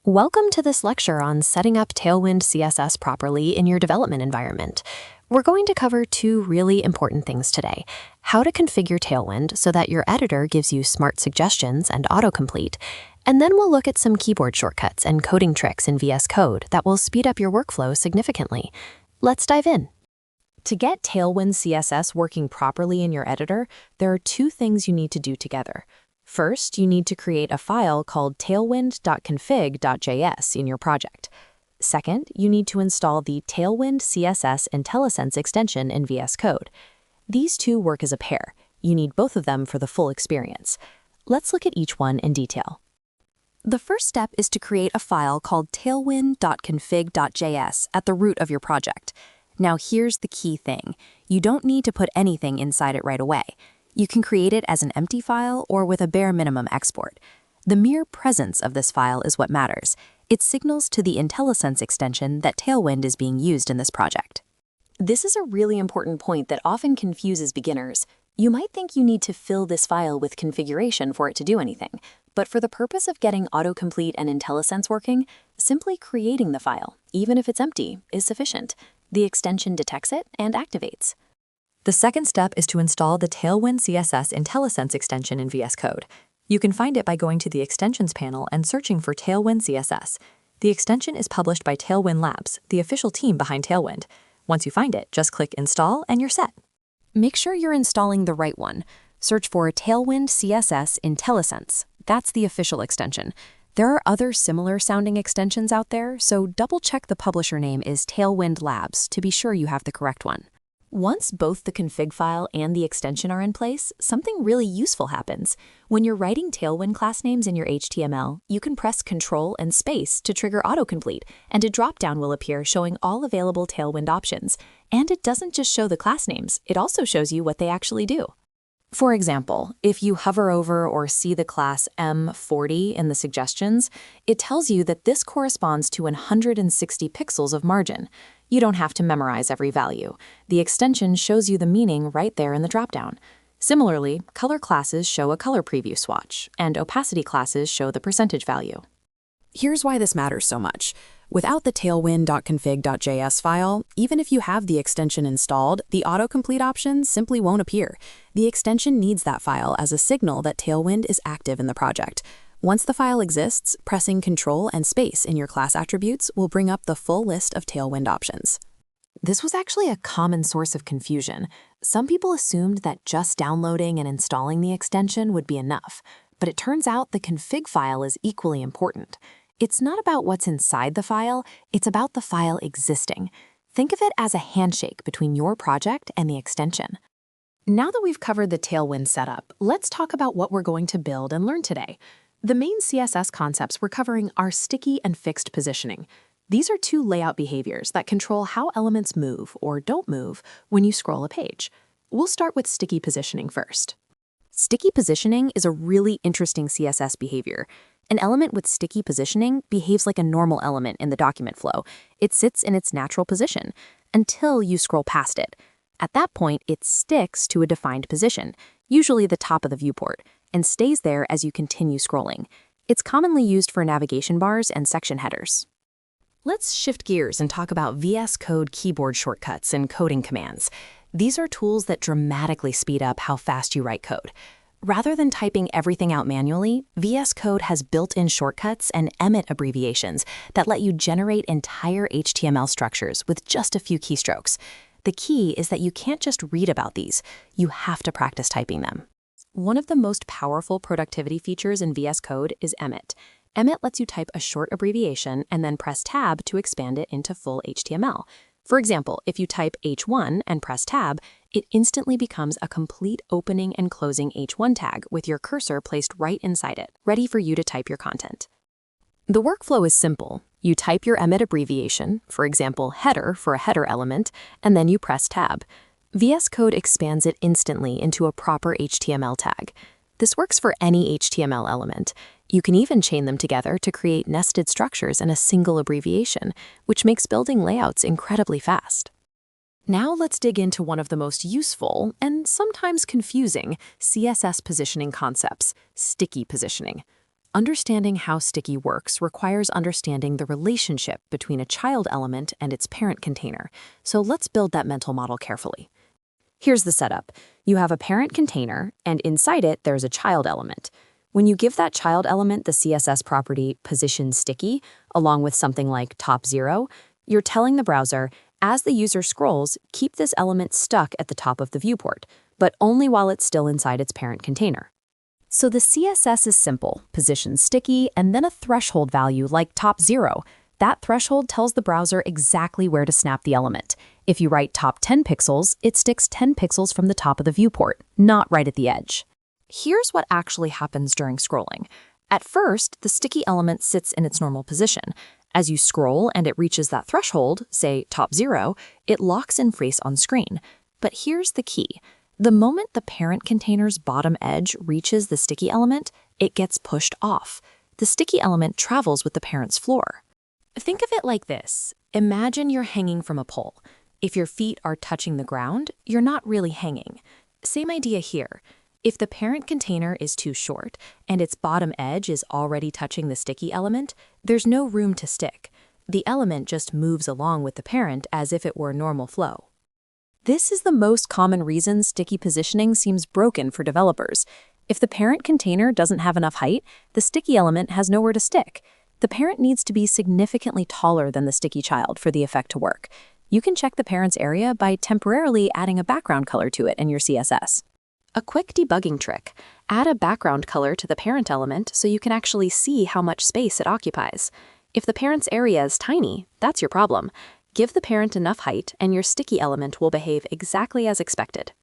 Welcome to this lecture on setting up Tailwind CSS properly in your development environment. We're going to cover two really important things today: how to configure Tailwind so that your editor gives you smart suggestions and autocomplete, and then we'll look at some keyboard shortcuts and coding tricks in VS Code that will speed up your workflow significantly. Let's dive in. To get Tailwind CSS working properly in your editor, there are two things you need to do together. First, you need to create a file called tailwind.config.js in your project. Second, you need to install the Tailwind CSS IntelliSense extension in VS Code. These two work as a pair. You need both of them for the full experience. Let's look at each one in detail. The first step is to create a file called tailwind.config.js at the root of your project. Now here's the key thing. You don't need to put anything inside it right away. You can create it as an empty file or with a bare minimum export. The mere presence of this file is what matters. It signals to the IntelliSense extension that Tailwind is being used in this project. This is a really important point that often confuses beginners. You might think you need to fill this file with configuration for it to do anything, but for the purpose of getting autocomplete and IntelliSense working, simply creating the file, even if it's empty, is sufficient. The extension detects it and activates. The second step is to install the Tailwind CSS IntelliSense extension in VS Code. You can find it by going to the Extensions panel and searching for Tailwind CSS. The extension is published by Tailwind Labs, the official team behind Tailwind. Once you find it, just click Install and you're set. Make sure you're installing the right one. Search for Tailwind CSS IntelliSense. That's the official extension. There are other similar sounding extensions out there, so double-check the publisher name is Tailwind Labs to be sure you have the correct one. Once both the config file and the extension are in place, something really useful happens. When you're writing Tailwind class names in your HTML, you can press Ctrl and space to trigger autocomplete, and a drop-down will appear showing all available Tailwind options. And it doesn't just show the class names, it also shows you what they actually do. For example, if you hover over or see the class M40 in the suggestions, it tells you that this corresponds to 160 pixels of margin. You don't have to memorize every value. The extension shows you the meaning right there in the dropdown. Similarly, color classes show a color preview swatch, and opacity classes show the percentage value. Here's why this matters so much. Without the tailwind.config.js file, even if you have the extension installed, the autocomplete option simply won't appear. The extension needs that file as a signal that Tailwind is active in the project. Once the file exists, pressing Ctrl and space in your class attributes will bring up the full list of Tailwind options. This was actually a common source of confusion. Some people assumed that just downloading and installing the extension would be enough, but it turns out the config file is equally important. It's not about what's inside the file, it's about the file existing. Think of it as a handshake between your project and the extension. Now that we've covered the Tailwind setup, let's talk about what we're going to build and learn today. The main CSS concepts we're covering are sticky and fixed positioning. These are two layout behaviors that control how elements move or don't move when you scroll a page. We'll start with sticky positioning first. Sticky positioning is a really interesting CSS behavior. An element with sticky positioning behaves like a normal element in the document flow. It sits in its natural position until you scroll past it. At that point, it sticks to a defined position, usually the top of the viewport, and stays there as you continue scrolling. It's commonly used for navigation bars and section headers. Let's shift gears and talk about VS Code keyboard shortcuts and coding commands. These are tools that dramatically speed up how fast you write code. Rather than typing everything out manually, VS Code has built-in shortcuts and emit abbreviations that let you generate entire HTML structures with just a few keystrokes. The key is that you can't just read about these, you have to practice typing them. One of the most powerful productivity features in VS Code is emit. Emit lets you type a short abbreviation and then press Tab to expand it into full HTML. For example, if you type H1 and press Tab, it instantly becomes a complete opening and closing H1 tag with your cursor placed right inside it, ready for you to type your content. The workflow is simple. You type your emit abbreviation, for example, header for a header element, and then you press Tab. VS Code expands it instantly into a proper HTML tag. This works for any HTML element. You can even chain them together to create nested structures in a single abbreviation, which makes building layouts incredibly fast. Now let's dig into one of the most useful and sometimes confusing CSS positioning concepts, sticky positioning. Understanding how sticky works requires understanding the relationship between a child element and its parent container, so let's build that mental model carefully. Here's the setup. You have a parent container, and inside it, there's a child element. When you give that child element the CSS property positionSticky, along with something like top0, you're telling the browser, as the user scrolls, keep this element stuck at the top of the viewport, but only while it's still inside its parent container. So the CSS is simple, positionSticky, and then a threshold value like top0. That threshold tells the browser exactly where to snap the element. If you write top 10 pixels, it sticks 10 pixels from the top of the viewport, not right at the edge. Here's what actually happens during scrolling. At first, the sticky element sits in its normal position. As you scroll and it reaches that threshold, say top0, it locks in place on screen. But here's the key. The moment the parent container's bottom edge reaches the sticky element, it gets pushed off. The sticky element travels with the parent's floor. Think of it like this. Imagine you're hanging from a pole. If your feet are touching the ground, you're not really hanging. Same idea here. If the parent container is too short and its bottom edge is already touching the sticky element, there's no room to stick. The element just moves along with the parent as if it were normal flow. This is the most common reason sticky positioning seems broken for developers. If the parent container doesn't have enough height, the sticky element has nowhere to stick. The parent needs to be significantly taller than the sticky child for the effect to work. You can check the parent's area by temporarily adding a background color to it in your CSS. A quick debugging trick. Add a background color to the parent element so you can actually see how much space it occupies. If the parent's area is tiny, that's your problem. Give the parent enough height and your sticky element will behave exactly as expected.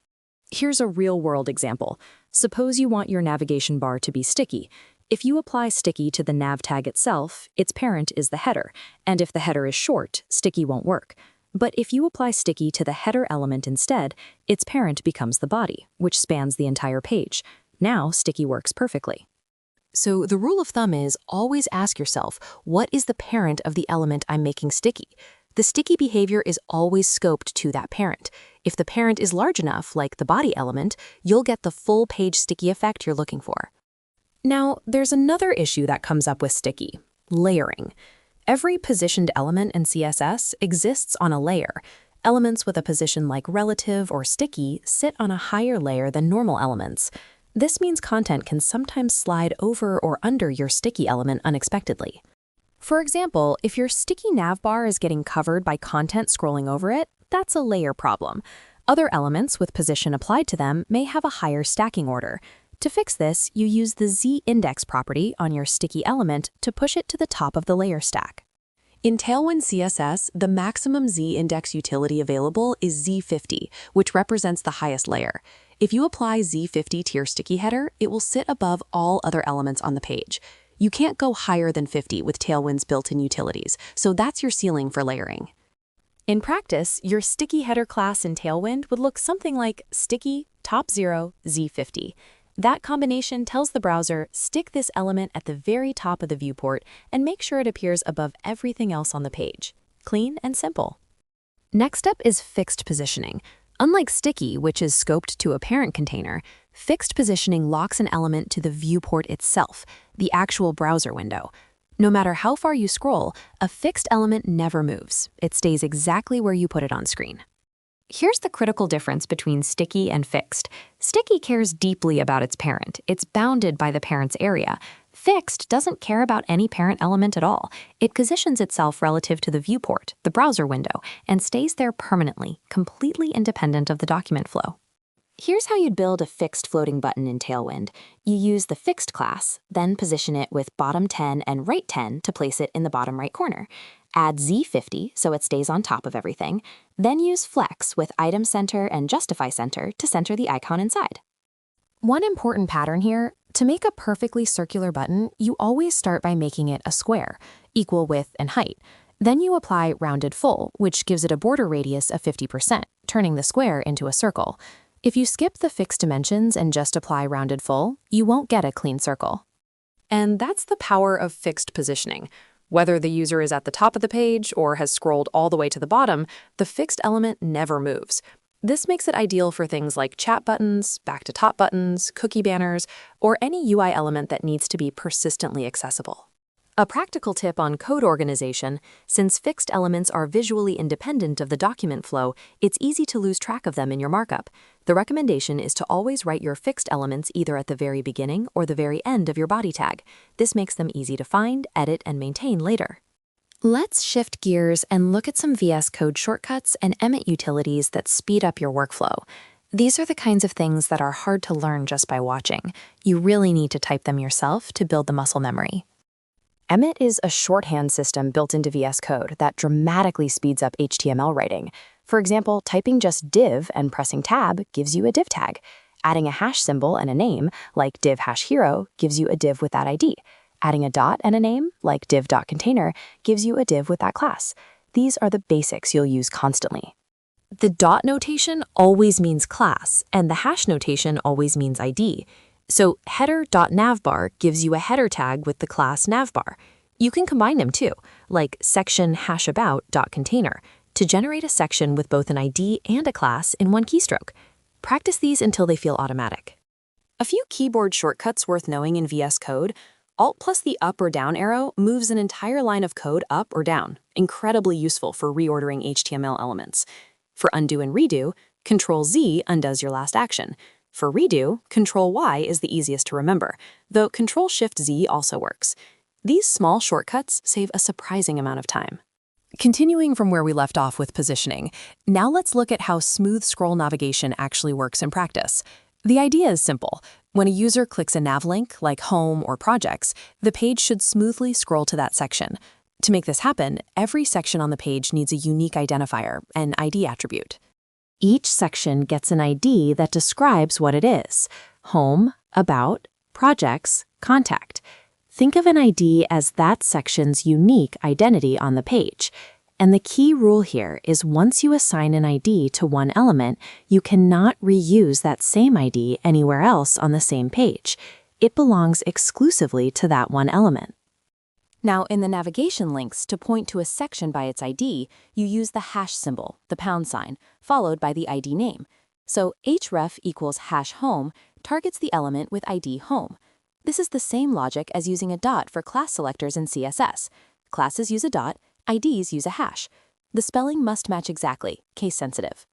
Here's a real-world example. Suppose you want your navigation bar to be sticky. If you apply sticky to the nav tag itself, its parent is the header, and if the header is short, sticky won't work. But if you apply sticky to the header element instead, its parent becomes the body, which spans the entire page. Now, sticky works perfectly. So the rule of thumb is always ask yourself, what is the parent of the element I'm making sticky? The sticky behavior is always scoped to that parent. If the parent is large enough, like the body element, you'll get the full page sticky effect you're looking for. Now, there's another issue that comes up with sticky: layering. Every positioned element in CSS exists on a layer. Elements with a position like relative or sticky sit on a higher layer than normal elements. This means content can sometimes slide over or under your sticky element unexpectedly. For example, if your sticky navbar is getting covered by content scrolling over it, that's a layer problem. Other elements with position applied to them may have a higher stacking order. To fix this, you use the z-index property on your sticky element to push it to the top of the layer stack. In Tailwind CSS, the maximum z-index utility available is z50, which represents the highest layer. If you apply z50 to your sticky header, it will sit above all other elements on the page. You can't go higher than 50 with Tailwind's built-in utilities, so that's your ceiling for layering. In practice, your sticky header class in Tailwind would look something like sticky top0 z50. That combination tells the browser, stick this element at the very top of the viewport and make sure it appears above everything else on the page. Clean and simple. Next up is fixed positioning. Unlike sticky, which is scoped to a parent container, fixed positioning locks an element to the viewport itself, the actual browser window. No matter how far you scroll, a fixed element never moves. It stays exactly where you put it on screen. Here's the critical difference between sticky and fixed. Sticky cares deeply about its parent. It's bounded by the parent's area. Fixed doesn't care about any parent element at all. It positions itself relative to the viewport, the browser window, and stays there permanently, completely independent of the document flow. Here's how you'd build a fixed floating button in Tailwind. You use the fixed class, then position it with bottom 10 and right 10 to place it in the bottom right corner. Add z50 so it stays on top of everything, then use flex with item center and justify center to center the icon inside. One important pattern here: to make a perfectly circular button, you always start by making it a square, equal width and height. Then you apply rounded full, which gives it a border radius of 50%, turning the square into a circle. If you skip the fixed dimensions and just apply rounded full, you won't get a clean circle. And that's the power of fixed positioning. Whether the user is at the top of the page or has scrolled all the way to the bottom, the fixed element never moves. This makes it ideal for things like chat buttons, back-to-top buttons, cookie banners, or any UI element that needs to be persistently accessible. A practical tip on code organization: since fixed elements are visually independent of the document flow, it's easy to lose track of them in your markup. The recommendation is to always write your fixed elements either at the very beginning or the very end of your body tag. This makes them easy to find, edit, and maintain later. Let's shift gears and look at some VS Code shortcuts and Emmet utilities that speed up your workflow. These are the kinds of things that are hard to learn just by watching. You really need to type them yourself to build the muscle memory. Emmet is a shorthand system built into VS Code that dramatically speeds up HTML writing. For example, typing just div and pressing tab gives you a div tag. Adding a hash symbol and a name, like div-hero, gives you a div with that ID. Adding a dot and a name, like div.container, gives you a div with that class. These are the basics you'll use constantly. The dot notation always means class, and the hash notation always means ID. So header.navbar gives you a header tag with the class navbar. You can combine them too, like section hashabout.container, to generate a section with both an ID and a class in one keystroke. Practice these until they feel automatic. A few keyboard shortcuts worth knowing in VS Code: Alt plus the up or down arrow moves an entire line of code up or down, incredibly useful for reordering HTML elements. For undo and redo, Ctrl-Z undoes your last action. For redo, Ctrl-Y is the easiest to remember, though Ctrl-Shift-Z also works. These small shortcuts save a surprising amount of time. Continuing from where we left off with positioning, now let's look at how smooth scroll navigation actually works in practice. The idea is simple. When a user clicks a nav link, like Home or Projects, the page should smoothly scroll to that section. To make this happen, every section on the page needs a unique identifier, an ID attribute. Each section gets an ID that describes what it is: Home, About, Projects, Contact. Think of an ID as that section's unique identity on the page. And the key rule here is once you assign an ID to one element, you cannot reuse that same ID anywhere else on the same page. It belongs exclusively to that one element. Now, in the navigation links, to point to a section by its ID, you use the hash symbol, the £, followed by the ID name. So href equals #home targets the element with ID home. This is the same logic as using a dot for class selectors in CSS. Classes use a dot, IDs use a hash. The spelling must match exactly, case sensitive.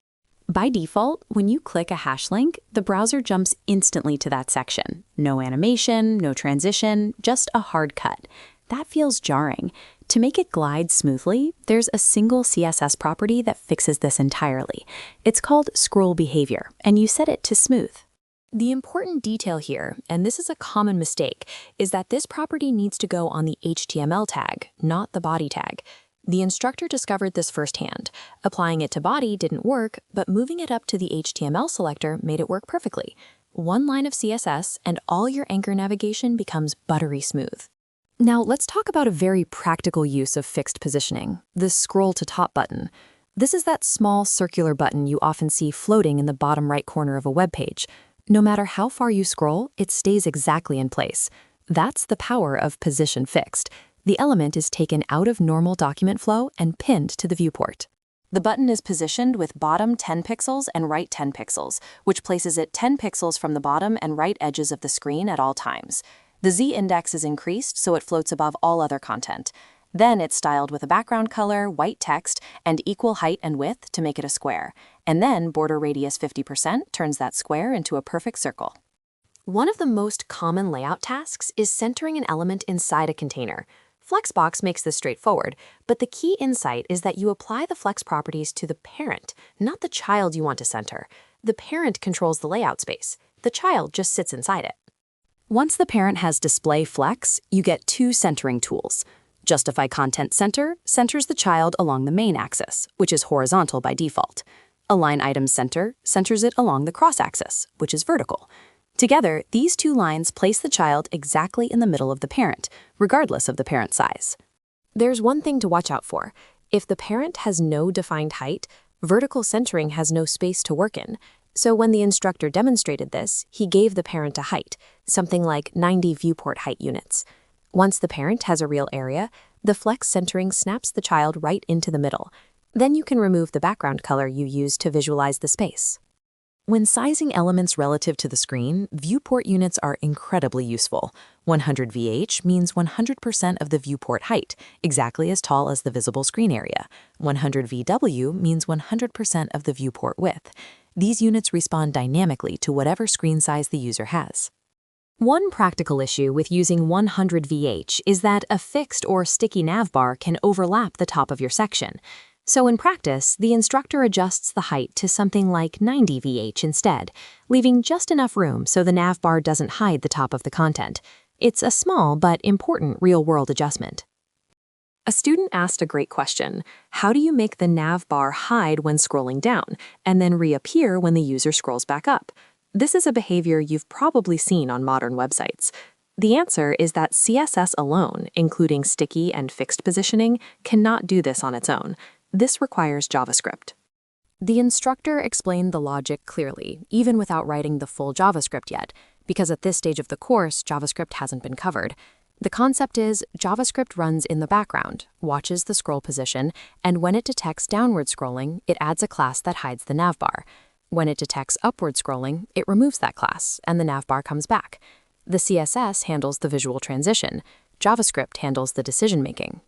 By default, when you click a hash link, the browser jumps instantly to that section. No animation, no transition, just a hard cut. That feels jarring. To make it glide smoothly, there's a single CSS property that fixes this entirely. It's called scroll behavior, and you set it to smooth. The important detail here, and this is a common mistake, is that this property needs to go on the HTML tag, not the body tag. The instructor discovered this firsthand. Applying it to body didn't work, but moving it up to the HTML selector made it work perfectly. One line of CSS, and all your anchor navigation becomes buttery smooth. Now, let's talk about a very practical use of fixed positioning, the scroll to top button. This is that small circular button you often see floating in the bottom right corner of a web page. No matter how far you scroll, it stays exactly in place. That's the power of position fixed. The element is taken out of normal document flow and pinned to the viewport. The button is positioned with bottom 10 pixels and right 10 pixels, which places it 10 pixels from the bottom and right edges of the screen at all times. The z-index is increased so it floats above all other content. Then it's styled with a background color, white text, and equal height and width to make it a square. And then border radius 50% turns that square into a perfect circle. One of the most common layout tasks is centering an element inside a container. Flexbox makes this straightforward, but the key insight is that you apply the flex properties to the parent, not the child you want to center. The parent controls the layout space. The child just sits inside it. Once the parent has display flex, you get two centering tools. Justify Content Center centers the child along the main axis, which is horizontal by default. Align Items Center centers it along the cross-axis, which is vertical. Together, these two lines place the child exactly in the middle of the parent, regardless of the parent size. There's one thing to watch out for. If the parent has no defined height, vertical centering has no space to work in. So when the instructor demonstrated this, he gave the parent a height, something like 90 viewport height units. Once the parent has a real area, the flex centering snaps the child right into the middle. Then you can remove the background color you used to visualize the space. When sizing elements relative to the screen, viewport units are incredibly useful. 100 VH means 100% of the viewport height, exactly as tall as the visible screen area. 100 VW means 100% of the viewport width. These units respond dynamically to whatever screen size the user has. One practical issue with using 100 VH is that a fixed or sticky navbar can overlap the top of your section. So in practice, the instructor adjusts the height to something like 90 VH instead, leaving just enough room so the navbar doesn't hide the top of the content. It's a small but important real-world adjustment. A student asked a great question. How do you make the navbar hide when scrolling down, and then reappear when the user scrolls back up? This is a behavior you've probably seen on modern websites. The answer is that CSS alone, including sticky and fixed positioning, cannot do this on its own. This requires JavaScript. The instructor explained the logic clearly, even without writing the full JavaScript yet, because at this stage of the course, JavaScript hasn't been covered. The concept is JavaScript runs in the background, watches the scroll position, and when it detects downward scrolling, it adds a class that hides the navbar. When it detects upward scrolling, it removes that class, and the navbar comes back. The CSS handles the visual transition. JavaScript handles the decision-making.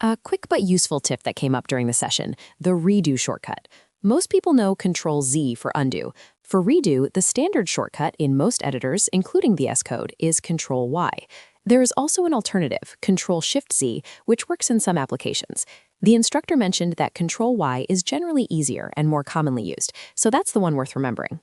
A quick but useful tip that came up during the session, the redo shortcut. Most people know Ctrl-Z for undo. For redo, the standard shortcut in most editors, including VS Code, is Ctrl-Y. There is also an alternative, Ctrl-Shift-Z, which works in some applications. The instructor mentioned that Ctrl-Y is generally easier and more commonly used, so that's the one worth remembering.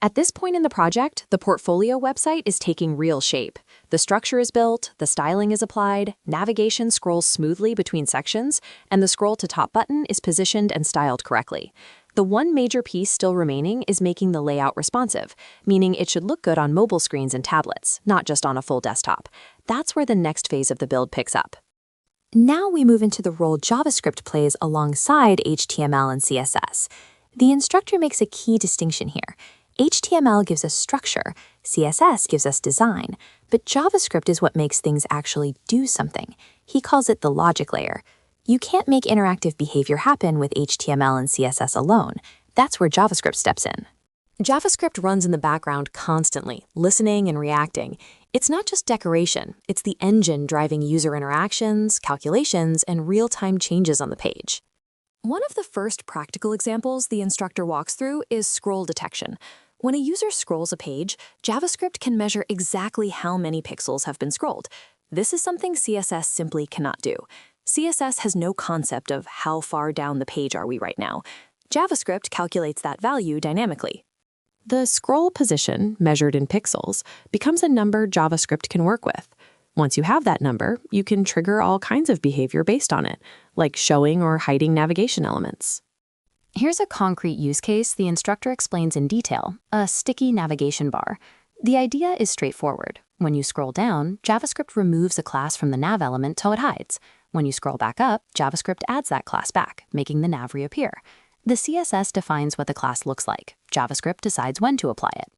At this point in the project, the portfolio website is taking real shape. The structure is built, the styling is applied, navigation scrolls smoothly between sections, and the scroll to top button is positioned and styled correctly. The one major piece still remaining is making the layout responsive, meaning it should look good on mobile screens and tablets, not just on a full desktop. That's where the next phase of the build picks up. Now we move into the role JavaScript plays alongside HTML and CSS. The instructor makes a key distinction here. HTML gives us structure, CSS gives us design, but JavaScript is what makes things actually do something. He calls it the logic layer. You can't make interactive behavior happen with HTML and CSS alone. That's where JavaScript steps in. JavaScript runs in the background constantly, listening and reacting. It's not just decoration, it's the engine driving user interactions, calculations, and real-time changes on the page. One of the first practical examples the instructor walks through is scroll detection. When a user scrolls a page, JavaScript can measure exactly how many pixels have been scrolled. This is something CSS simply cannot do. CSS has no concept of how far down the page are we right now. JavaScript calculates that value dynamically. The scroll position, measured in pixels, becomes a number JavaScript can work with. Once you have that number, you can trigger all kinds of behavior based on it, like showing or hiding navigation elements. Here's a concrete use case the instructor explains in detail, a sticky navigation bar. The idea is straightforward. When you scroll down, JavaScript removes a class from the nav element till it hides. When you scroll back up, JavaScript adds that class back, making the nav reappear. The CSS defines what the class looks like. JavaScript decides when to apply it.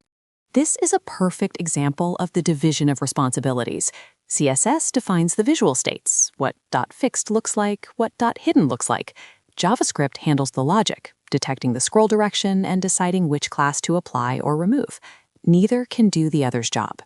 This is a perfect example of the division of responsibilities. CSS defines the visual states, what .fixed looks like, what .hidden looks like. JavaScript handles the logic, detecting the scroll direction and deciding which class to apply or remove. Neither can do the other's job.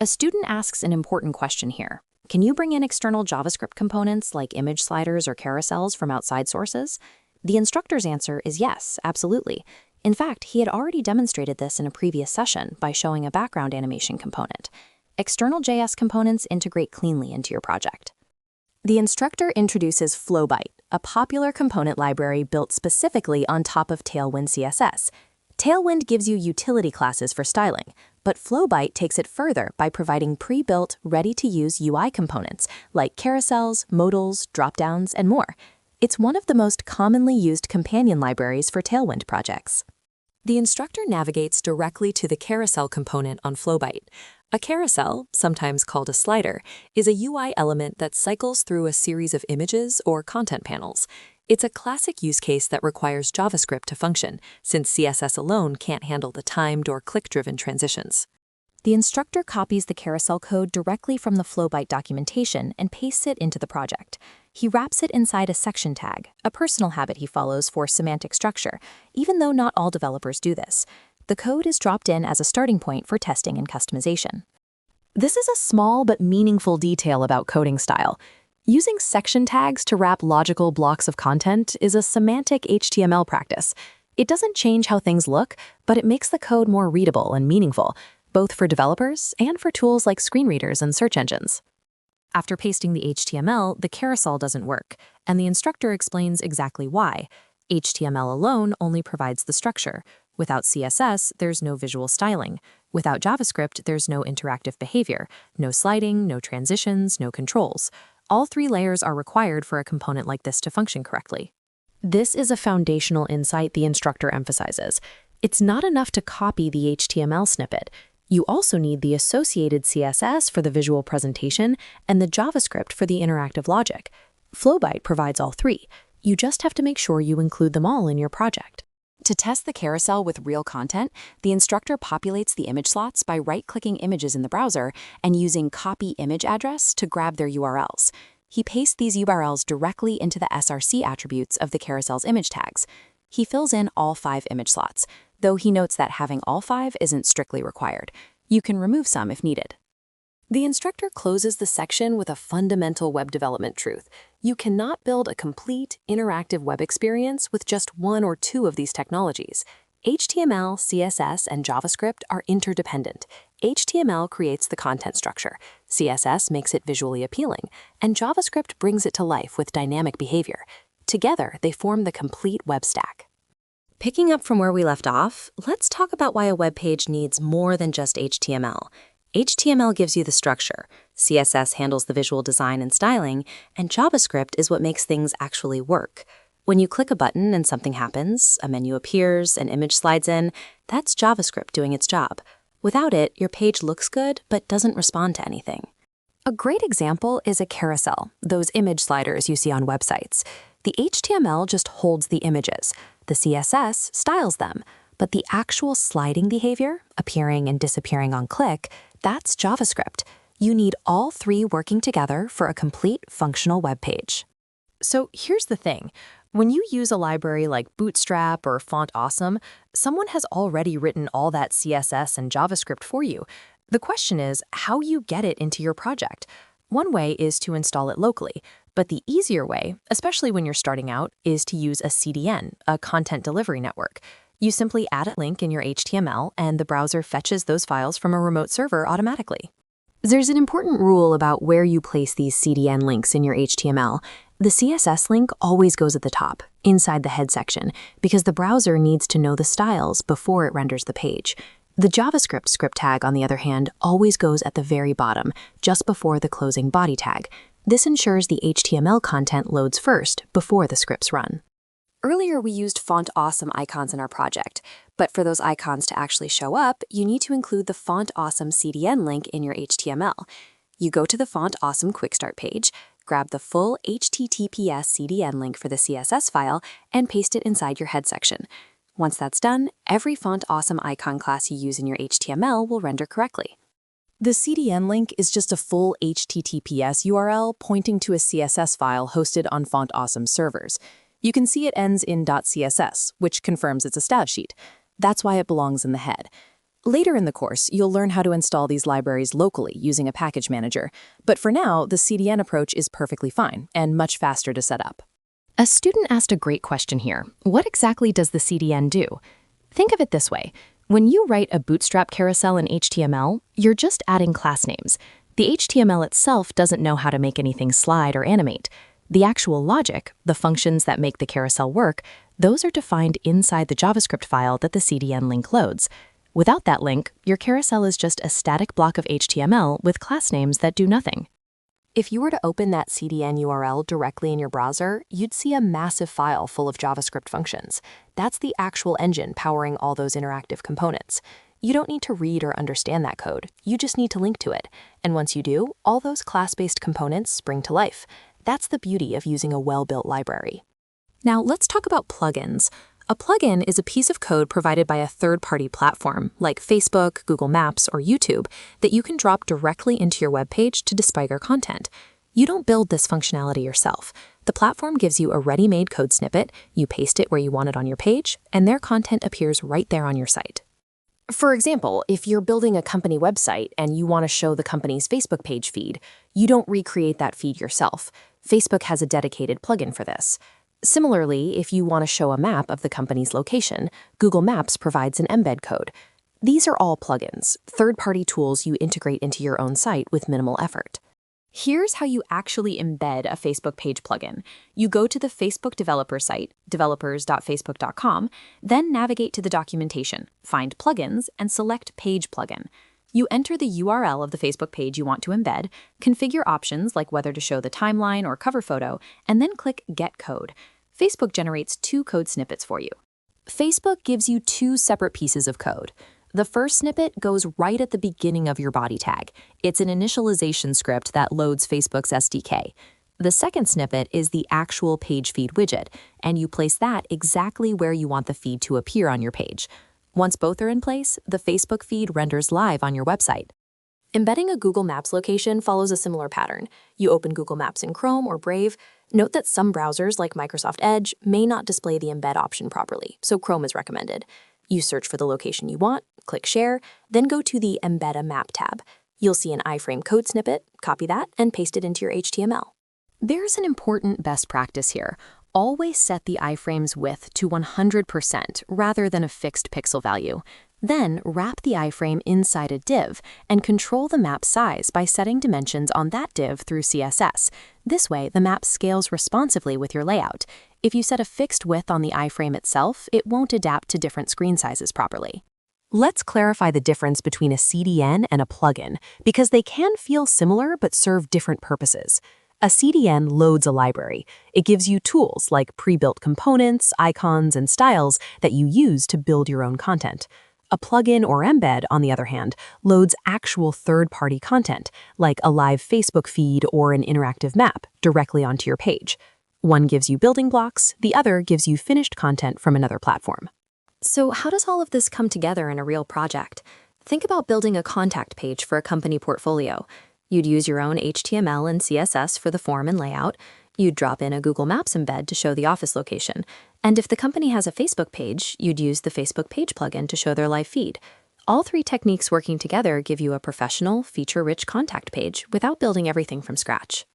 A student asks an important question here. Can you bring in external JavaScript components like image sliders or carousels from outside sources? The instructor's answer is yes, absolutely. In fact, he had already demonstrated this in a previous session by showing a background animation component. External JS components integrate cleanly into your project. The instructor introduces Flowbyte, a popular component library built specifically on top of Tailwind CSS. Tailwind gives you utility classes for styling, but Flowbyte takes it further by providing pre-built, ready-to-use UI components like carousels, modals, dropdowns, and more. It's one of the most commonly used companion libraries for Tailwind projects. The instructor navigates directly to the carousel component on Flowbyte. A carousel, sometimes called a slider, is a UI element that cycles through a series of images or content panels. It's a classic use case that requires JavaScript to function, since CSS alone can't handle the timed or click-driven transitions. The instructor copies the carousel code directly from the Flowbyte documentation and pastes it into the project. He wraps it inside a section tag, a personal habit he follows for semantic structure, even though not all developers do this. The code is dropped in as a starting point for testing and customization. This is a small but meaningful detail about coding style. Using section tags to wrap logical blocks of content is a semantic HTML practice. It doesn't change how things look, but it makes the code more readable and meaningful, both for developers and for tools like screen readers and search engines. After pasting the HTML, the carousel doesn't work, and the instructor explains exactly why. HTML alone only provides the structure. Without CSS, there's no visual styling. Without JavaScript, there's no interactive behavior, no sliding, no transitions, no controls. All three layers are required for a component like this to function correctly. This is a foundational insight the instructor emphasizes. It's not enough to copy the HTML snippet. You also need the associated CSS for the visual presentation and the JavaScript for the interactive logic. Flowbyte provides all three. You just have to make sure you include them all in your project. To test the carousel with real content, the instructor populates the image slots by right-clicking images in the browser and using copy image address to grab their URLs. He pastes these URLs directly into the SRC attributes of the carousel's image tags. He fills in all 5 image slots, though he notes that having all 5 isn't strictly required. You can remove some if needed. The instructor closes the section with a fundamental web development truth. You cannot build a complete, interactive web experience with just one or two of these technologies. HTML, CSS, and JavaScript are interdependent. HTML creates the content structure, CSS makes it visually appealing, and JavaScript brings it to life with dynamic behavior. Together, they form the complete web stack. Picking up from where we left off, let's talk about why a web page needs more than just HTML. HTML gives you the structure, CSS handles the visual design and styling, and JavaScript is what makes things actually work. When you click a button and something happens, a menu appears, an image slides in, that's JavaScript doing its job. Without it, your page looks good but doesn't respond to anything. A great example is a carousel, those image sliders you see on websites. The HTML just holds the images. The CSS styles them, but the actual sliding behavior, appearing and disappearing on click, that's JavaScript. You need all three working together for a complete functional web page. So here's the thing. When you use a library like Bootstrap or Font Awesome, someone has already written all that CSS and JavaScript for you. The question is how you get it into your project. One way is to install it locally, but the easier way, especially when you're starting out, is to use a CDN, a content delivery network. You simply add a link in your HTML, and the browser fetches those files from a remote server automatically. There's an important rule about where you place these CDN links in your HTML. The CSS link always goes at the top, inside the head section, because the browser needs to know the styles before it renders the page. The JavaScript script tag, on the other hand, always goes at the very bottom, just before the closing body tag. This ensures the HTML content loads first, before the scripts run. Earlier, we used Font Awesome icons in our project, but for those icons to actually show up, you need to include the Font Awesome CDN link in your HTML. You go to the Font Awesome Quick Start page, grab the full HTTPS CDN link for the CSS file, and paste it inside your head section. Once that's done, every Font Awesome icon class you use in your HTML will render correctly. The CDN link is just a full HTTPS URL pointing to a CSS file hosted on Font Awesome servers. You can see it ends in .css, which confirms it's a status sheet. That's why it belongs in the head. Later in the course, you'll learn how to install these libraries locally using a package manager. But for now, the CDN approach is perfectly fine and much faster to set up. A student asked a great question here. What exactly does the CDN do? Think of it this way. When you write a Bootstrap carousel in HTML, you're just adding class names. The HTML itself doesn't know how to make anything slide or animate. The actual logic, the functions that make the carousel work, those are defined inside the JavaScript file that the CDN link loads. Without that link, your carousel is just a static block of HTML with class names that do nothing. If you were to open that CDN URL directly in your browser, you'd see a massive file full of JavaScript functions. That's the actual engine powering all those interactive components. You don't need to read or understand that code. You just need to link to it. And once you do, all those class-based components spring to life. That's the beauty of using a well-built library. Now let's talk about plugins. A plugin is a piece of code provided by a third-party platform, like Facebook, Google Maps, or YouTube, that you can drop directly into your web page to display your content. You don't build this functionality yourself. The platform gives you a ready-made code snippet, you paste it where you want it on your page, and their content appears right there on your site. For example, if you're building a company website and you want to show the company's Facebook page feed, you don't recreate that feed yourself. Facebook has a dedicated plugin for this. Similarly, if you want to show a map of the company's location, Google Maps provides an embed code. These are all plugins, third-party tools you integrate into your own site with minimal effort. Here's how you actually embed a Facebook page plugin. You go to the Facebook developer site, developers.facebook.com, then navigate to the documentation, find plugins, and select Page Plugin. You enter the URL of the Facebook page you want to embed, configure options like whether to show the timeline or cover photo, and then click Get Code. Facebook generates 2 code snippets for you. Facebook gives you 2 separate pieces of code. The first snippet goes right at the beginning of your body tag. It's an initialization script that loads Facebook's SDK. The second snippet is the actual page feed widget, and you place that exactly where you want the feed to appear on your page. Once both are in place, the Facebook feed renders live on your website. Embedding a Google Maps location follows a similar pattern. You open Google Maps in Chrome or Brave. Note that some browsers, like Microsoft Edge, may not display the embed option properly, so Chrome is recommended. You search for the location you want, click Share, then go to the Embed a Map tab. You'll see an iframe code snippet, copy that, and paste it into your HTML. There's an important best practice here. Always set the iframe's width to 100% rather than a fixed pixel value. Then wrap the iframe inside a div and control the map size by setting dimensions on that div through CSS. This way, the map scales responsively with your layout. If you set a fixed width on the iframe itself, it won't adapt to different screen sizes properly. Let's clarify the difference between a CDN and a plugin, because they can feel similar but serve different purposes. A CDN loads a library. It gives you tools like pre-built components, icons, and styles that you use to build your own content. A plugin or embed, on the other hand, loads actual third-party content, like a live Facebook feed or an interactive map, directly onto your page. One gives you building blocks, the other gives you finished content from another platform. So how does all of this come together in a real project? Think about building a contact page for a company portfolio. You'd use your own HTML and CSS for the form and layout. You'd drop in a Google Maps embed to show the office location. And if the company has a Facebook page, you'd use the Facebook page plugin to show their live feed. All 3 techniques working together give you a professional, feature-rich contact page without building everything from scratch.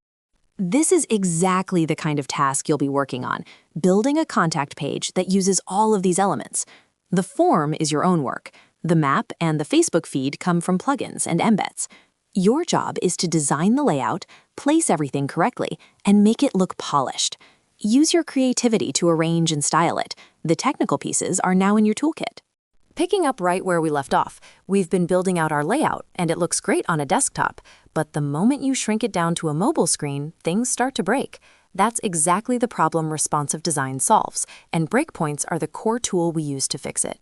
This is exactly the kind of task you'll be working on, building a contact page that uses all of these elements. The form is your own work. The map and the Facebook feed come from plugins and embeds. Your job is to design the layout, place everything correctly, and make it look polished. Use your creativity to arrange and style it. The technical pieces are now in your toolkit. Picking up right where we left off, we've been building out our layout, and it looks great on a desktop. But the moment you shrink it down to a mobile screen, things start to break. That's exactly the problem responsive design solves, and breakpoints are the core tool we use to fix it.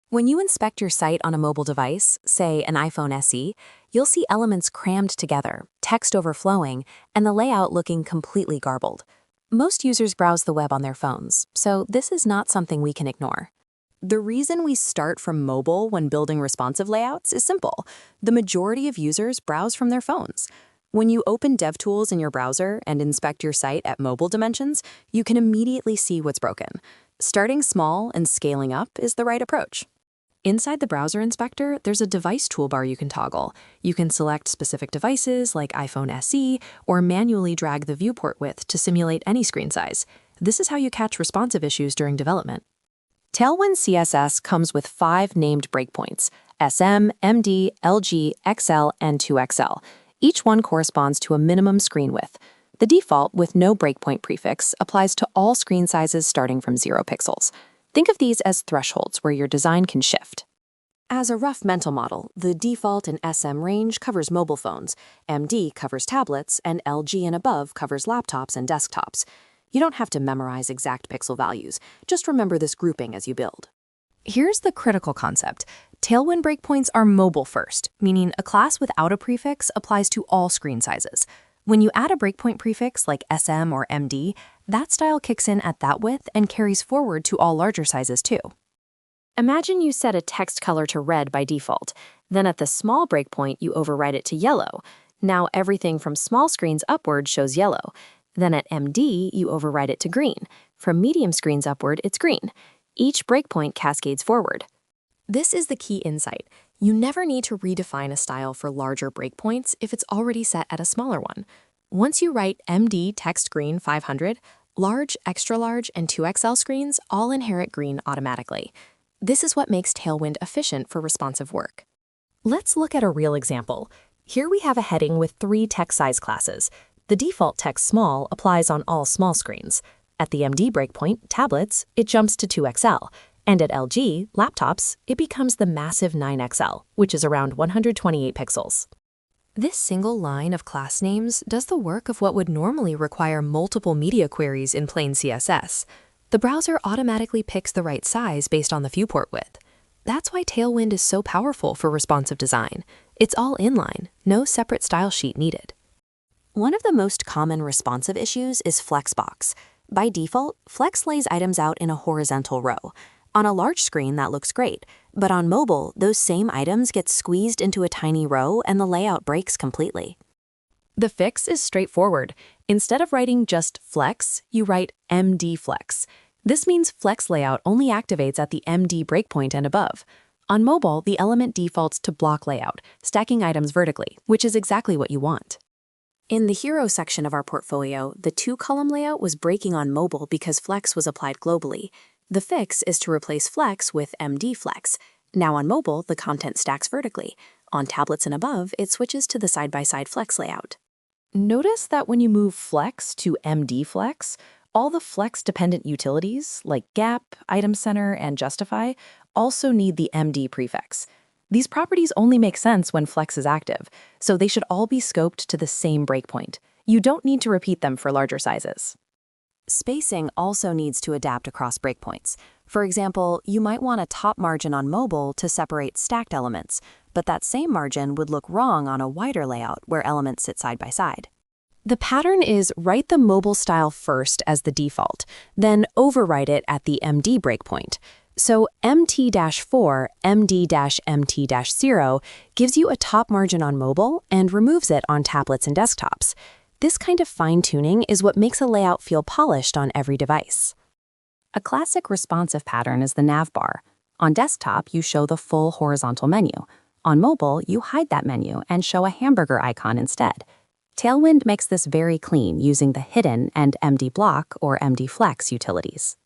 When you inspect your site on a mobile device, say an iPhone SE, you'll see elements crammed together, text overflowing, and the layout looking completely garbled. Most users browse the web on their phones, so this is not something we can ignore. The reason we start from mobile when building responsive layouts is simple. The majority of users browse from their phones. When you open DevTools in your browser and inspect your site at mobile dimensions, you can immediately see what's broken. Starting small and scaling up is the right approach. Inside the browser inspector, there's a device toolbar you can toggle. You can select specific devices like iPhone SE or manually drag the viewport width to simulate any screen size. This is how you catch responsive issues during development. Tailwind CSS comes with 5 named breakpoints: SM, MD, LG, XL, and 2XL. Each one corresponds to a minimum screen width. The default, with no breakpoint prefix, applies to all screen sizes starting from 0 pixels. Think of these as thresholds where your design can shift. As a rough mental model, the default and SM range covers mobile phones, MD covers tablets, and LG and above covers laptops and desktops. You don't have to memorize exact pixel values. Just remember this grouping as you build. Here's the critical concept. Tailwind breakpoints are mobile first, meaning a class without a prefix applies to all screen sizes. When you add a breakpoint prefix like SM or MD, that style kicks in at that width and carries forward to all larger sizes too. Imagine you set a text color to red by default. Then at the small breakpoint, you override it to yellow. Now everything from small screens upward shows yellow. Then at MD, you override it to green. From medium screens upward, it's green. Each breakpoint cascades forward. This is the key insight. You never need to redefine a style for larger breakpoints if it's already set at a smaller one. Once you write MD text green 500, large, extra large, and 2XL screens all inherit green automatically. This is what makes Tailwind efficient for responsive work. Let's look at a real example. Here we have a heading with 3 text size classes. The default text small applies on all small screens. At the MD breakpoint, tablets, it jumps to 2XL. And at LG, laptops, it becomes the massive 9XL, which is around 128 pixels. This single line of class names does the work of what would normally require multiple media queries in plain CSS. The browser automatically picks the right size based on the viewport width. That's why Tailwind is so powerful for responsive design. It's all inline, no separate style sheet needed. One of the most common responsive issues is Flexbox. By default, Flex lays items out in a horizontal row. On a large screen, that looks great, but on mobile, those same items get squeezed into a tiny row and the layout breaks completely. The fix is straightforward. Instead of writing just Flex, you write MD Flex. This means Flex layout only activates at the MD breakpoint and above. On mobile, the element defaults to block layout, stacking items vertically, which is exactly what you want. In the Hero section of our portfolio, the 2-column layout was breaking on mobile because Flex was applied globally. The fix is to replace Flex with MD Flex. Now on mobile, the content stacks vertically. On tablets and above, it switches to the side-by-side Flex layout. Notice that when you move Flex to MD Flex, all the Flex-dependent utilities, like Gap, Item Center, and Justify, also need the MD prefix. These properties only make sense when Flex is active, so they should all be scoped to the same breakpoint. You don't need to repeat them for larger sizes. Spacing also needs to adapt across breakpoints. For example, you might want a top margin on mobile to separate stacked elements, but that same margin would look wrong on a wider layout where elements sit side by side. The pattern is write the mobile style first as the default, then overwrite it at the MD breakpoint. So MT-4, MD-MT-0 gives you a top margin on mobile and removes it on tablets and desktops. This kind of fine-tuning is what makes a layout feel polished on every device. A classic responsive pattern is the navbar. On desktop, you show the full horizontal menu. On mobile, you hide that menu and show a hamburger icon instead. Tailwind makes this very clean using the hidden and MD block or MD flex utilities.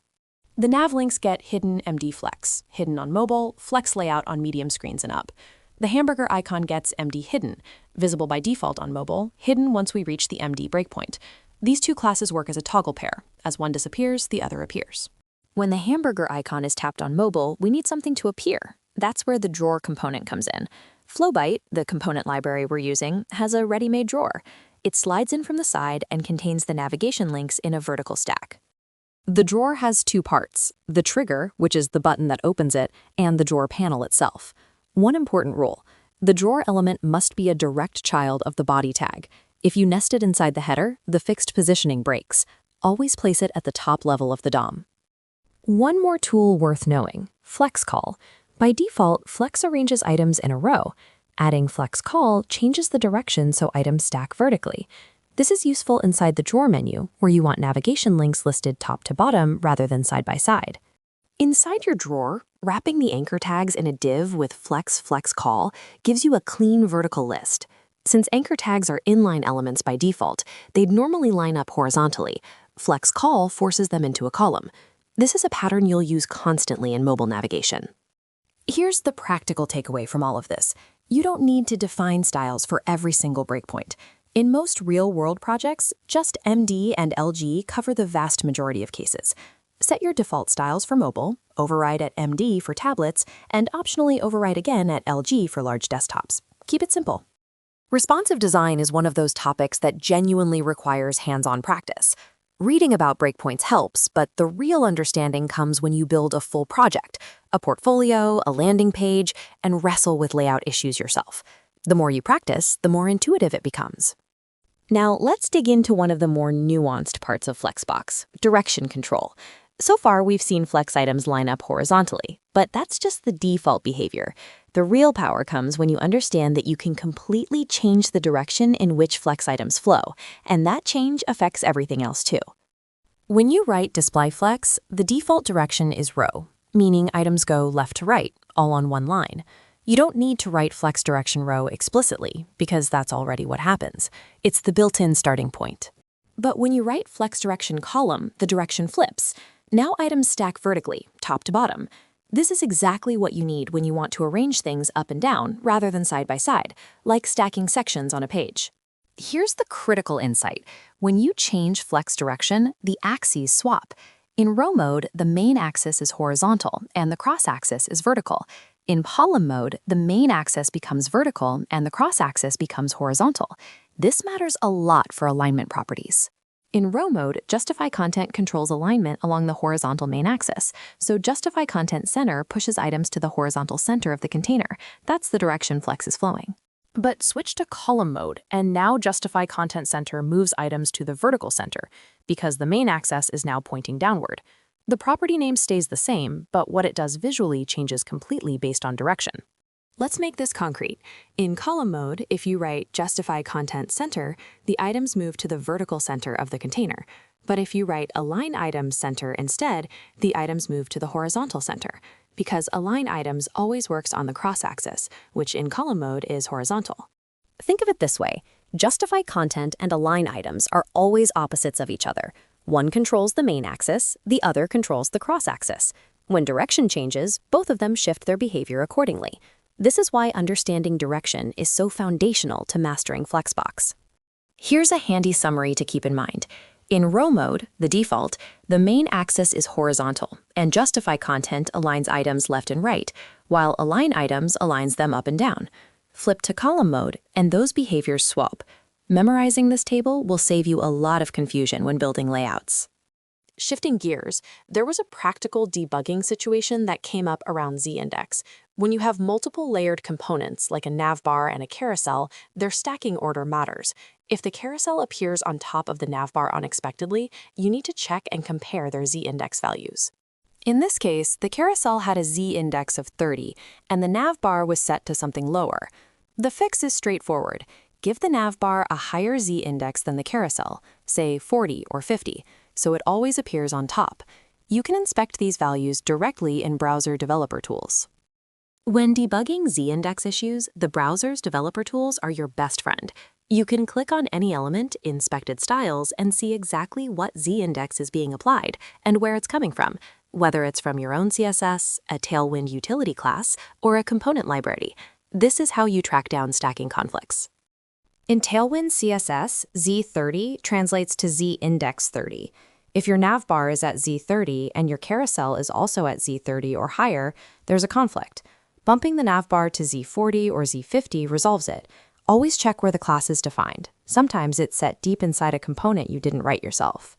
The nav links get hidden MD flex, hidden on mobile, flex layout on medium screens and up. The hamburger icon gets MD hidden, visible by default on mobile, hidden once we reach the MD breakpoint. These two classes work as a toggle pair. As one disappears, the other appears. When the hamburger icon is tapped on mobile, we need something to appear. That's where the drawer component comes in. Flowbyte, the component library we're using, has a ready-made drawer. It slides in from the side and contains the navigation links in a vertical stack. The drawer has 2 parts, the trigger, which is the button that opens it, and the drawer panel itself. One important rule, the drawer element must be a direct child of the body tag. If you nest it inside the header, the fixed positioning breaks. Always place it at the top level of the DOM. One more tool worth knowing, Flex Call. By default, Flex arranges items in a row. Adding Flex Call changes the direction so items stack vertically. This is useful inside the drawer menu, where you want navigation links listed top to bottom rather than side by side. Inside your drawer, wrapping the anchor tags in a div with Flex Call gives you a clean vertical list. Since anchor tags are inline elements by default, they'd normally line up horizontally. Flex Call forces them into a column. This is a pattern you'll use constantly in mobile navigation. Here's the practical takeaway from all of this. You don't need to define styles for every single breakpoint. In most real-world projects, just MD and LG cover the vast majority of cases. Set your default styles for mobile, override at MD for tablets, and optionally override again at LG for large desktops. Keep it simple. Responsive design is one of those topics that genuinely requires hands-on practice. Reading about breakpoints helps, but the real understanding comes when you build a full project, a portfolio, a landing page, and wrestle with layout issues yourself. The more you practice, the more intuitive it becomes. Now, let's dig into one of the more nuanced parts of Flexbox, direction control. So far, we've seen flex items line up horizontally, but that's just the default behavior. The real power comes when you understand that you can completely change the direction in which flex items flow, and that change affects everything else too. When you write display flex, the default direction is row, meaning items go left to right, all on one line. You don't need to write flex direction row explicitly, because that's already what happens. It's the built-in starting point. But when you write flex direction column, the direction flips. Now items stack vertically, top to bottom. This is exactly what you need when you want to arrange things up and down rather than side by side, like stacking sections on a page. Here's the critical insight. When you change flex direction, the axes swap. In row mode, the main axis is horizontal and the cross-axis is vertical. In column mode, the main axis becomes vertical and the cross-axis becomes horizontal. This matters a lot for alignment properties. In row mode, justify content controls alignment along the horizontal main axis, so justify content center pushes items to the horizontal center of the container. That's the direction flex is flowing. But switch to column mode, and now justify content center moves items to the vertical center, because the main axis is now pointing downward. The property name stays the same, but what it does visually changes completely based on direction. Let's make this concrete. In column mode, if you write justify content center, the items move to the vertical center of the container. But if you write align items center instead, the items move to the horizontal center, because align items always works on the cross-axis, which in column mode is horizontal. Think of it this way. Justify content and align items are always opposites of each other. One controls the main axis, the other controls the cross-axis. When direction changes, both of them shift their behavior accordingly. This is why understanding direction is so foundational to mastering Flexbox. Here's a handy summary to keep in mind. In row mode, the default, the main axis is horizontal, and justify content aligns items left and right, while align items aligns them up and down. Flip to column mode, and those behaviors swap. Memorizing this table will save you a lot of confusion when building layouts. Shifting gears, there was a practical debugging situation that came up around z-index. When you have multiple layered components, like a navbar and a carousel, their stacking order matters. If the carousel appears on top of the navbar unexpectedly, you need to check and compare their z-index values. In this case, the carousel had a z-index of 30, and the navbar was set to something lower. The fix is straightforward. Give the navbar a higher z-index than the carousel, say 40 or 50, so it always appears on top. You can inspect these values directly in browser developer tools. When debugging z-index issues, the browser's developer tools are your best friend. You can click on any element, inspected styles, and see exactly what z-index is being applied and where it's coming from, whether it's from your own CSS, a Tailwind utility class, or a component library. This is how you track down stacking conflicts. In Tailwind CSS, z30 translates to z-index 30. If your navbar is at z30 and your carousel is also at z30 or higher, there's a conflict. Bumping the navbar to z40 or z50 resolves it. Always check where the class is defined. Sometimes it's set deep inside a component you didn't write yourself.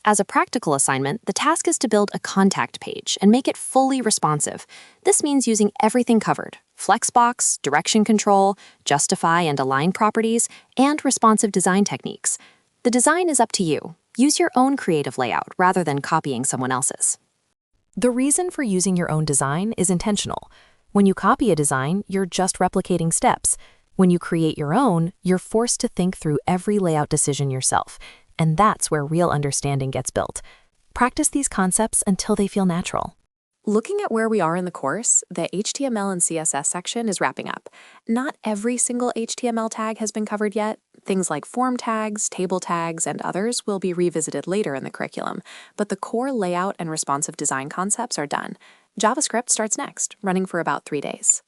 As a practical assignment, the task is to build a contact page and make it fully responsive. This means using everything covered: Flexbox, direction control, justify and align properties, and responsive design techniques. The design is up to you. Use your own creative layout rather than copying someone else's. The reason for using your own design is intentional. When you copy a design, you're just replicating steps. When you create your own, you're forced to think through every layout decision yourself. And that's where real understanding gets built. Practice these concepts until they feel natural. Looking at where we are in the course, the HTML and CSS section is wrapping up. Not every single HTML tag has been covered yet. Things like form tags, table tags, and others will be revisited later in the curriculum, but the core layout and responsive design concepts are done. JavaScript starts next, running for about 3 days.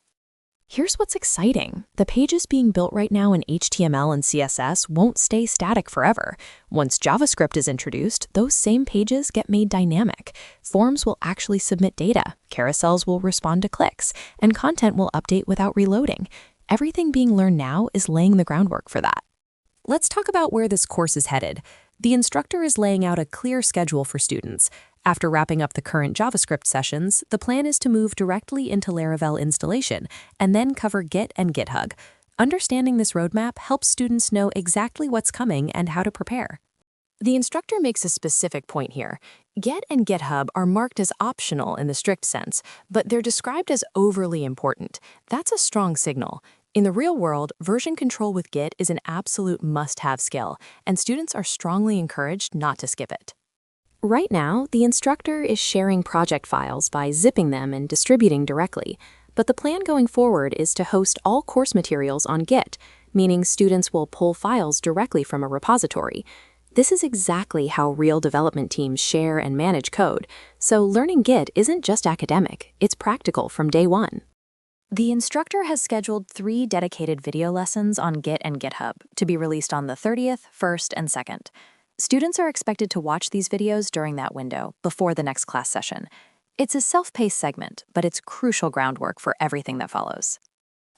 Here's what's exciting. The pages being built right now in HTML and CSS won't stay static forever. Once JavaScript is introduced, those same pages get made dynamic. Forms will actually submit data, carousels will respond to clicks, and content will update without reloading. Everything being learned now is laying the groundwork for that. Let's talk about where this course is headed. The instructor is laying out a clear schedule for students. After wrapping up the current JavaScript sessions, the plan is to move directly into Laravel installation and then cover Git and GitHub. Understanding this roadmap helps students know exactly what's coming and how to prepare. The instructor makes a specific point here. Git and GitHub are marked as optional in the strict sense, but they're described as overly important. That's a strong signal. In the real world, version control with Git is an absolute must-have skill, and students are strongly encouraged not to skip it. Right now, the instructor is sharing project files by zipping them and distributing directly, but the plan going forward is to host all course materials on Git, meaning students will pull files directly from a repository. This is exactly how real development teams share and manage code, so learning Git isn't just academic, it's practical from day one. The instructor has scheduled 3 dedicated video lessons on Git and GitHub to be released on the 30th, 1st, and 2nd. Students are expected to watch these videos during that window, before the next class session. It's a self-paced segment, but it's crucial groundwork for everything that follows.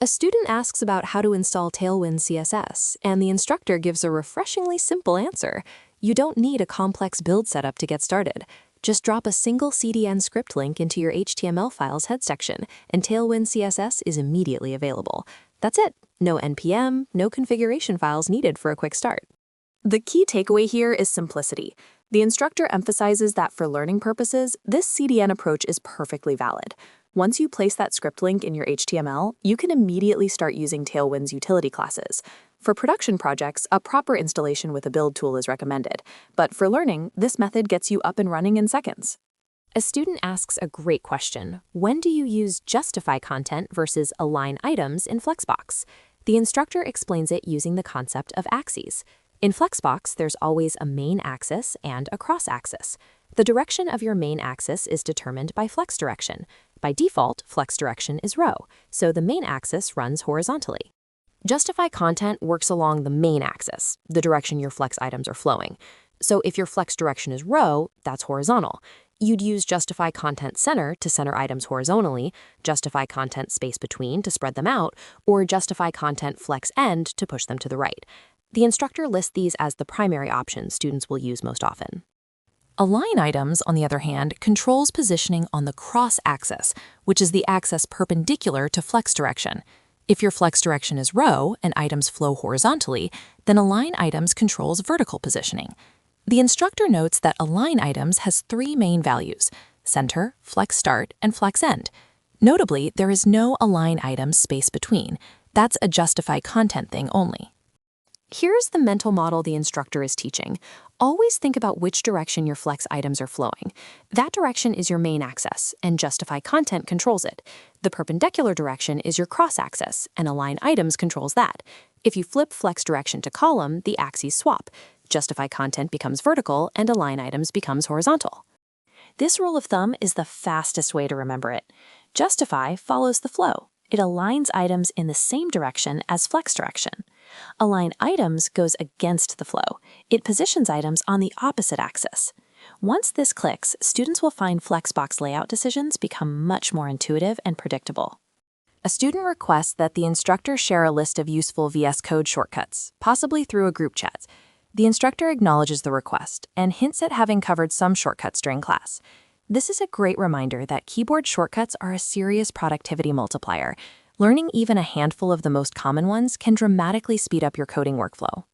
A student asks about how to install Tailwind CSS, and the instructor gives a refreshingly simple answer. You don't need a complex build setup to get started. Just drop a single CDN script link into your HTML files head section, and Tailwind CSS is immediately available. That's it. No NPM, no configuration files needed for a quick start. The key takeaway here is simplicity. The instructor emphasizes that for learning purposes, this CDN approach is perfectly valid. Once you place that script link in your HTML, you can immediately start using Tailwind's utility classes. For production projects, a proper installation with a build tool is recommended, but for learning, this method gets you up and running in seconds. A student asks a great question. When do you use justify content versus align items in Flexbox? The instructor explains it using the concept of axes. In Flexbox, there's always a main axis and a cross axis. The direction of your main axis is determined by flex direction. By default, flex direction is row, so the main axis runs horizontally. Justify content works along the main axis, the direction your flex items are flowing. So if your flex direction is row, that's horizontal. You'd use justify content center to center items horizontally, justify content space between to spread them out, or justify content flex end to push them to the right. The instructor lists these as the primary options students will use most often. Align items, on the other hand, controls positioning on the cross axis, which is the axis perpendicular to flex direction. If your flex direction is row and items flow horizontally, then align items controls vertical positioning. The instructor notes that align items has 3 main values: center, flex start, and flex end. Notably, there is no align items space between. That's a justify content thing only. Here's the mental model the instructor is teaching. Always think about which direction your flex items are flowing. That direction is your main axis, and justify content controls it. The perpendicular direction is your cross axis, and align items controls that. If you flip flex direction to column, the axes swap. Justify content becomes vertical, and align items becomes horizontal. This rule of thumb is the fastest way to remember it. Justify follows the flow. It aligns items in the same direction as flex direction. Align items goes against the flow. It positions items on the opposite axis. Once this clicks, students will find Flexbox layout decisions become much more intuitive and predictable. A student requests that the instructor share a list of useful VS Code shortcuts, possibly through a group chat. The instructor acknowledges the request and hints at having covered some shortcuts during class. This is a great reminder that keyboard shortcuts are a serious productivity multiplier. Learning even a handful of the most common ones can dramatically speed up your coding workflow.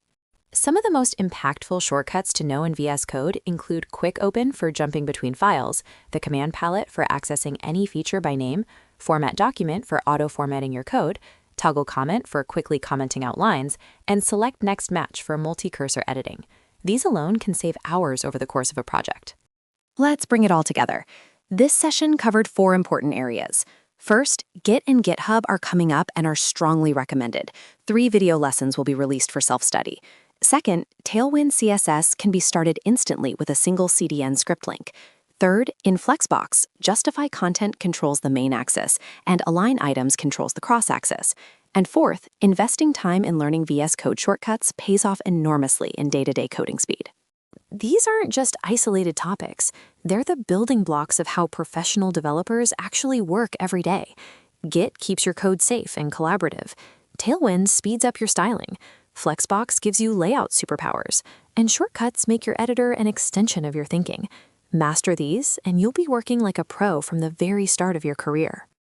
Some of the most impactful shortcuts to know in VS Code include Quick Open for jumping between files, the command palette for accessing any feature by name, Format Document for auto-formatting your code, Toggle Comment for quickly commenting out lines, and Select Next Match for multi-cursor editing. These alone can save hours over the course of a project. Let's bring it all together. This session covered 4 important areas. First, Git and GitHub are coming up and are strongly recommended. 3 video lessons will be released for self-study. Second, Tailwind CSS can be started instantly with a single CDN script link. Third, in Flexbox, justify content controls the main axis, and align items controls the cross axis. And fourth, investing time in learning VS Code shortcuts pays off enormously in day-to-day coding speed. These aren't just isolated topics. They're the building blocks of how professional developers actually work every day. Git keeps your code safe and collaborative. Tailwind speeds up your styling. Flexbox gives you layout superpowers. And shortcuts make your editor an extension of your thinking. Master these, and you'll be working like a pro from the very start of your career.